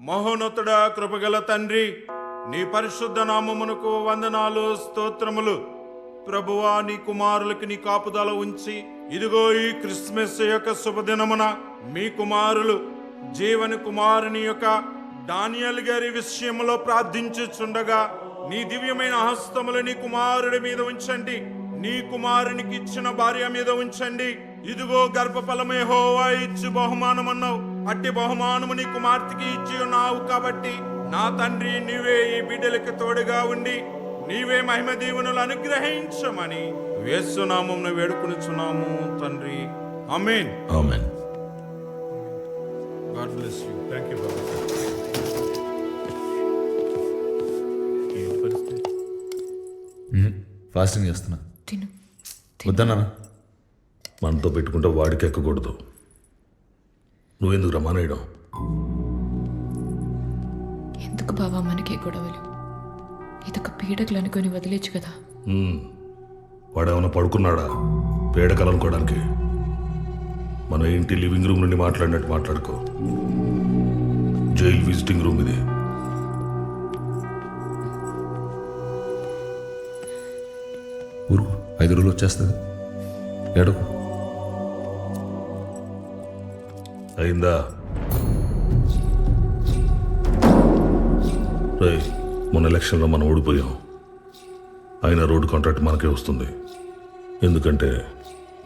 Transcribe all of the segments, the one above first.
మహోన్నతుడా, కృపగల తండ్రి, నీ పరిశుద్ధ నామమునకు వందనాలు, స్తోత్రములు. ప్రభువా, నీ కుమారులకి నీ కాపుదల ఉంచి ఇదిగో ఈ క్రిస్మస్ యొక్క శుభదినమున మీ కుమారులు జీవని కుమారుని యొక్క డానియల్ గారి విషయంలో ప్రార్థించుచుండగా నీ దివ్యమైన హస్తములు నీ కుమారుడి మీద ఉంచండి, నీ కుమారునికి ఇచ్చిన భార్య మీద ఉంచండి. ఇదిగో గర్భఫలము యెహోవా ఇచ్చు బహుమానమన్నావు, అట్టి బహుమానము నీ కుమార్తెకి ఇచ్చి ఉన్నావు. కాబట్టి నా తండ్రి, నీవే ఈ బిడ్డలకు తోడుగా ఉండి నీవే మహిమ దీవెనలు అనుగ్రహించమని యేసు నామమున వేడుకొనుచున్నాము తండ్రి. Amen. Amen. God bless you. Thank you బాబా. ఫాస్టింగ్ చేస్తున్నా. తిను. వద్దన్నా, మనతో పెట్టుకుంటే వాడికి ఎక్కకూడదు. నువ్వెందుకు రమానేయడం? ఎందుకు బావా మనకే గొడవలు? ఇదొక పీడకలు అనుకొని వదిలేచ్చు కదా. వాడేమన్నా పడుకున్నాడా పేడకలు అనుకోవడానికి? మన ఇంటి లివింగ్ రూమ్ నుండి మాట్లాడినట్టు మాట్లాడుకో. జైల్ విజిటింగ్ రూమ్ ఇది. ఊరు 5 రోజులు వచ్చేస్తుంది. ఏడకు అయిందా? రేయ్, మొన్న ఎలక్షన్లో మనం ఓడిపోయాం. అయినా రోడ్డు కాంట్రాక్ట్ మనకే వస్తుంది. ఎందుకంటే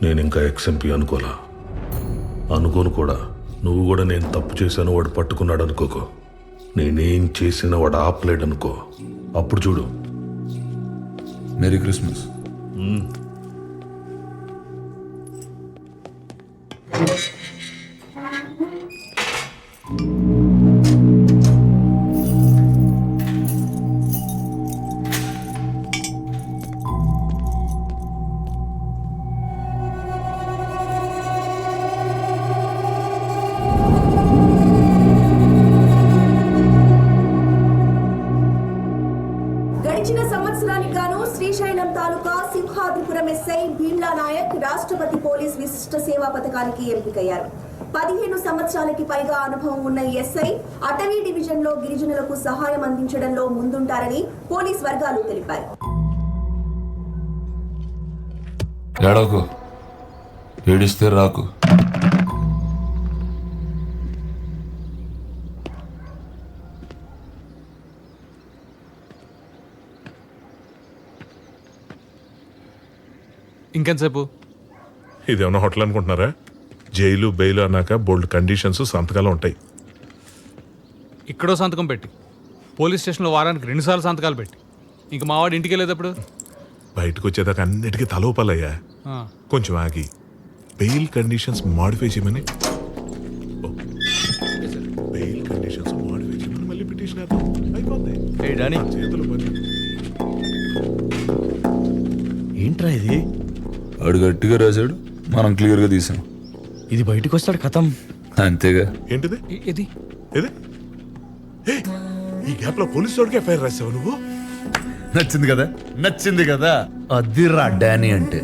నేను ఇంకా ఎక్స్ఎంపీ అనుకోను కూడా. నువ్వు కూడా నేను తప్పు చేశాను వాడు పట్టుకున్నాడు అనుకోకో. నేనేం చేసినా వాడు ఆపలేడు అనుకో. అప్పుడు చూడు. Merry Christmas. గడిచిన సంవత్సరానికి గాను శ్రీశైలం తాలూకా సింహాద్రిపురం ఎస్ఐ భీమ్లా నాయక్ రాష్ట్రపతి పోలీస్ విశిష్ట సేవా పథకానికి ఎంపికయ్యారు. 15 సంవత్సరాలకి పైగా అనుభవం ఉన్న ఈ ఎస్ఐ అటవీ డివిజన్ లో గిరిజనులకు సహాయం అందించడంలో ముందుంటారని పోలీస్ వర్గాలు తెలిపాయి. ఏడవకు, ఏడిస్తే రాకు. ఇంకెంతసేపు? ఇదేమన్నా హోటల్ అనుకుంటున్నారా? జైలు బెయిల్ అన్నాక బోల్డ్ కండిషన్స్, సంతకాలు ఉంటాయి. ఇక్కడో సంతకం పెట్టి, పోలీస్ స్టేషన్లో వారానికి 2 సార్లు సంతకాలు పెట్టి, ఇంక మావాడు ఇంటికి వెళ్ళేటప్పుడు బయటకు వచ్చేదాకా అన్నిటికీ తలోపాలయ్యా. కొంచెం ఆగి బెయిల్ కండిషన్స్ మాడిఫై చేయమని బెయిల్ కండిషన్స్ మాడిఫై చేయమని మళ్ళీ పిటిషన్ వేద్దాం. అయిపోతాయి చేతులు పని. ఏంట్రా ఇది? వాడు గట్టిగా రాశాడు, మనం క్లియర్గా తీసాం. ఇది బయటకు వస్తాడు కథం. అంతేగా. ఏంటిది? ఇది ఏది? ఈ గ్యాప్ లో పోలీసు వాడికి ఎఫ్ఐఆర్ రాసావు నువ్వు? నచ్చింది కదా. అదిరా డానీ అంటే.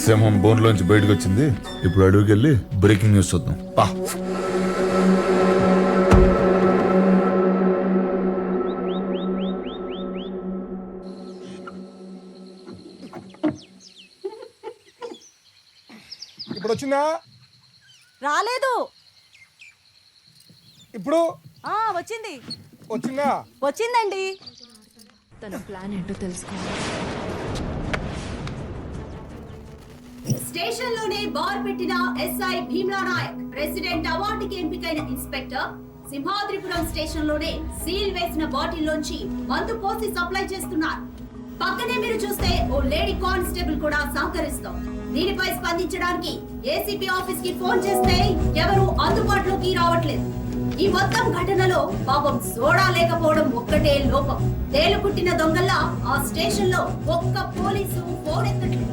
సింహం బోన్లోంచి బయటకు వచ్చింది. ఇప్పుడు అడుగుకి వెళ్ళి బ్రేకింగ్ న్యూస్ చూద్దాం. పా. ఇప్పుడు వచ్చిందా? రాలేదు. ఇప్పుడు వచ్చింది. వచ్చిందా? వచ్చిందండి. తన ప్లాన్ ఏంటో తెలుసుకోవాలి. స్టేషన్ లోనే బార్ పెట్టిన ఎస్ఐ భీమ్లా నాయక్ ప్రెసిడెంట్ అవార్డుకి ఎంపికైన ఇన్స్పెక్టర్ సింహాద్రిపురం స్టేషన్ లోనే సీల్ వేసిన బాటిల్ లోంచి మందు పోసి సప్లై చేస్తున్నారు. పక్కనే మీరు చూస్తే ఓ లేడీ కానిస్టేబుల్ కూడా సహకరిస్తాం. దీనిపై స్పందించడానికి ఏసీపీ ఆఫీస్ కి ఫోన్ చేస్తే ఎవరు అందుబాటులోకి రావట్లేదు. ఈ మొత్తం ఘటనలో పాపం సోడా లేకపోవడం ఒక్కటే లోపం. తేలుకుట్టిన దొంగల్లా ఆ స్టేషన్ లో ఒక్క పోలీసు ఫోన్ ఎత్తట్లేదు.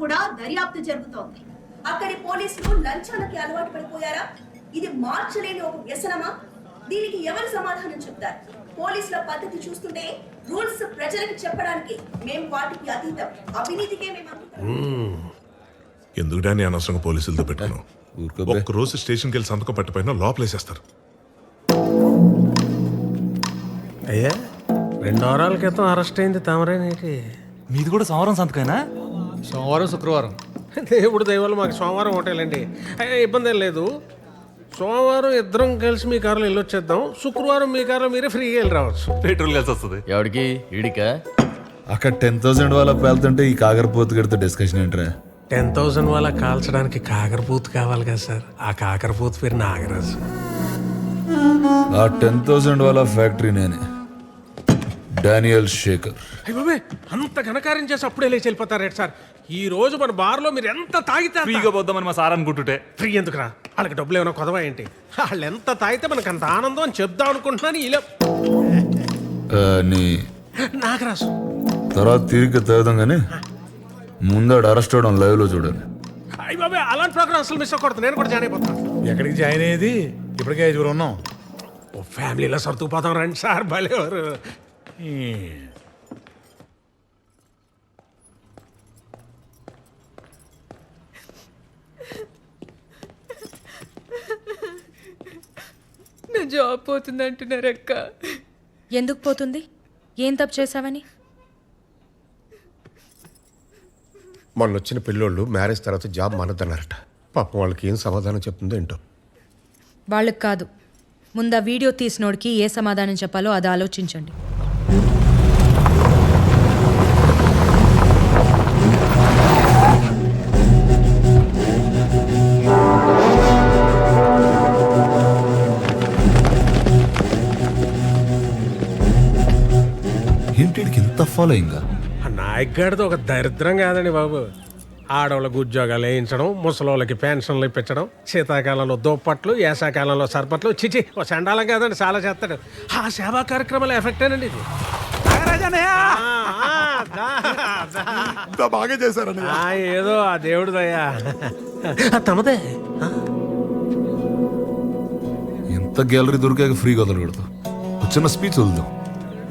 కూడా దర్యాప్తు జరుగుతోంది. అక్కడి పోలీసులు లంచాలకి అలవాటు పడిపోయారా? ఇది మార్చలేని ఒక వ్యసనమా? దీనికి ఎవరు సమాధానం చెప్తారు? పోలీసుల పద్ధతి చూస్తుంటే రూల్స్ ప్రజలకు చెప్పడానికి మేము వాటికి అతీతం, అవినీతికే మేము ఎందుకు డాని అనవసరంగా పోలీసులతో పెట్టుకున్నావు? ఒక్క రోజు స్టేషన్కి వెళ్ళి సంతకం పట్టిపోయినా లోపలేసేస్తారు. అయ్యా 2 వారాల క్రితం అరెస్ట్ అయింది తమరేనేటి? మీది కూడా సోమవారం సంతకైనా? సోమవారం శుక్రవారం దేవుడు దయవల్ల మాకు సోమవారం హోటలండి. అయ్యా ఇబ్బంది ఏం లేదు. సోమవారం ఇద్దరం కలిసి మీ కారులో వెళ్ళొచ్చేద్దాం. శుక్రవారం మీ కారులో మీరే ఫ్రీగా వెళ్ళి రావచ్చు. పెట్రోల్ కలిసి వస్తుంది. ఎవడికి ఈడికా? అక్కడ 10,000 వాళ్ళ పేలుతుంటే ఈ కాకరపోతు గడితో డిస్కషన్ ఏంట్రా? 10,000 వాళ్ళ కాల్చడానికి కాకరపూత కావాలి కదా సార్. ఆ కాకరపూత పేరు నాగరాజు. ఆ 10,000 వాళ్ళ ఫ్యాక్టరీ నేనే, డానియల్ శేఖర్. అయ్య బాబే, అంత ఘనకార్యం చేసి అప్పుడే లేచి వెళ్ళిపోతారేంటి సార్? ఈ రోజు మన బార్లో మీరు ఎంత తాగితే ఫ్రీగా పోద్దామని మా సార్ అనుకుంటుంటే. ఫ్రీ ఎందుకురా? వాళ్ళకి డబ్బులు ఏమైనా కొదవా ఏంటి? వాళ్ళు ఎంత తాగితే మనకు అంత ఆనందం అని చెప్దాం అనుకుంటున్నాను. ఇలా నీ నాగరాజు తర్వాత తిరిగి తాగుదాం కానీ ముందాడు అరెస్ట్ అవడం లైవ్ లో చూడండి. అయ్య బాబే, అలాంటి ప్రోగ్రామ్ అసలు మిస్ అవ్వకూడదు. నేను కూడా జాయిన్ అయిపోతాను. ఎక్కడికి జాయిన్ అయ్యేది? ఇప్పటికే 5 ఉన్నాం. ఓ ఫ్యామిలీలో సర్దుకుపోతాం రండి సార్. భలేవారు. నా జాబ్ పోతుంది అంటున్నారు అక్క. ఎందుకు పోతుంది? ఏం తప్పు చేసావని? మొన్న వచ్చిన పిల్లోళ్ళు మ్యారేజ్ తర్వాత జాబ్ మానద్దన్నారట. పాపం వాళ్ళకి ఏం సమాధానం చెప్తుందో ఏంటో. వాళ్ళకి కాదు, ముందు ఆ వీడియో తీసినోడికి ఏ సమాధానం చెప్పాలో అది ఆలోచించండి. ఏంటికి ఇంత ఫాలోయింగ్? ఆ నాయక్ గారితో ఒక దరిద్రం కాదండి బాబు. ఆడవాళ్ళకి ఉద్యోగాలు వేయించడం, ముసలోళ్ళకి పెన్షన్లు ఇప్పించడం, శీతాకాలంలో దుప్పట్లు, వేసాకాలంలో సర్పట్లు. చిచి ఓ చండాలం కాదండి, చాలా చేస్తాడు. ఆ సేవా కార్యక్రమాల ఎఫెక్టేనండి ఇది. బాగా చేశారని ఏదో ఆ దేవుడు దయ్యా. తమదే. ఎంత గ్యాలరీ దొరికాక ఫ్రీగా వదలకూడదు. చిన్న స్పీచ్ వదులుదాం.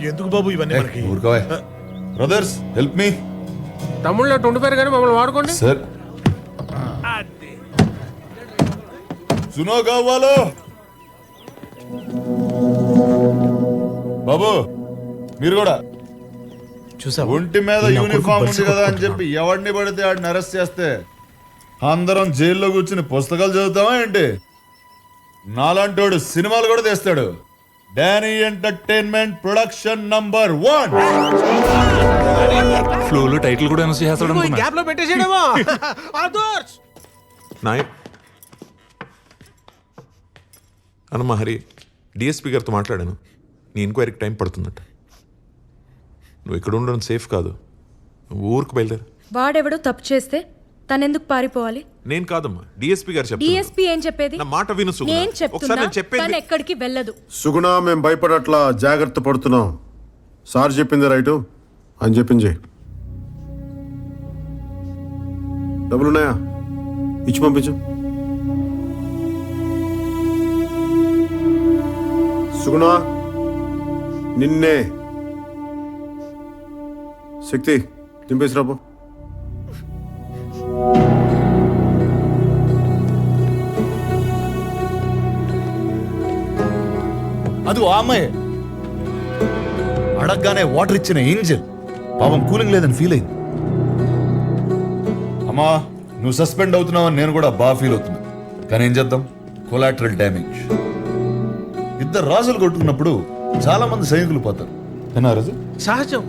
ఎందుకు బాబు ఇవన్నీ మనకి? ఊరుకోవే. Brothers help me. తమ్ముళ్ళు ఉండిపోయారు కానీ మమ్మల్ని వాడుకోండి సార్. సునో కావాలో బాబు, మీరు కూడా చూసా ఒంటి మీద యూనిఫామ్ ఉంది కదా అని చెప్పి ఎవడిని పడితే వాడిని అరెస్ట్ చేస్తే అందరం జైల్లో కూర్చుని పుస్తకాలు చదువుతామా ఏంటి? నాలాంటోడు సినిమాలు కూడా తీస్తాడు. Danny entertainment production number 1. ఫ్లోలో టైటిల్ కూడా అనౌన్స్ చేస్తాడు అనుకున్నా. గ్యాప్ లో పెట్టేసేయడమో. నాయక్ అన్నమా హరి, డిఎస్పీ గారితో మాట్లాడాను. నీ ఎంక్వైరీకి టైం పడుతుందట. నువ్వు ఇక్కడ ఉండడం సేఫ్ కాదు. నువ్వు ఊరికి బయలుదేరు. వాడెవడో తప్పు చేస్తే తనెందుకు పారిపోవాలి? నేను కాదమ్మా, డిఎస్పీ గారు చెప్తారు. డిఎస్పీ ఏం చెప్పేది? నా మాట విను సుగుణ. నేను ఒకసారి చెప్తున్నా, నేను చెప్పేది తను ఎక్కడికి వెళ్ళదు. సుగుణ, మేము భయపడట్లా, జాగ్రత్త పడుతున్నాం. సార్ చెప్పింది రైటు అని చెప్పింది. డబ్బులున్నాయా? ఇచ్చి పంపించు. సుగుణ, నిన్నే. శక్తి దింపేసి రాబో. అది అమ్మాయి అడగగానే వాటర్ ఇచ్చిన ఏంజల్ పాపం కూలింగ్ లేదని ఫీల్ అయింది. అమ్మా నువ్వు సస్పెండ్ అవుతున్నావని నేను కూడా బాగా ఫీల్ అవుతున్నా. కానీ ఏం చేద్దాం, కొలాటరల్ డ్యామేజ్. ఇద్దరు రాజులు కొట్టుకున్నప్పుడు చాలా మంది సైనికులు పోతారు. ఏనా రాజు? సహజం.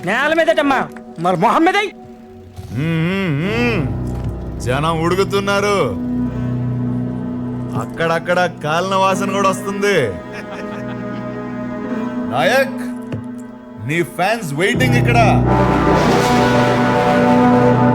నేల మీదటమ్మా, మరి మొహం మీద జనం ఉడుకుతున్నారు. అక్కడక్కడ కాలిన వాసన కూడా వస్తుంది. నాయక్, నీ ఫ్యాన్స్ వెయిటింగ్ ఇక్కడ.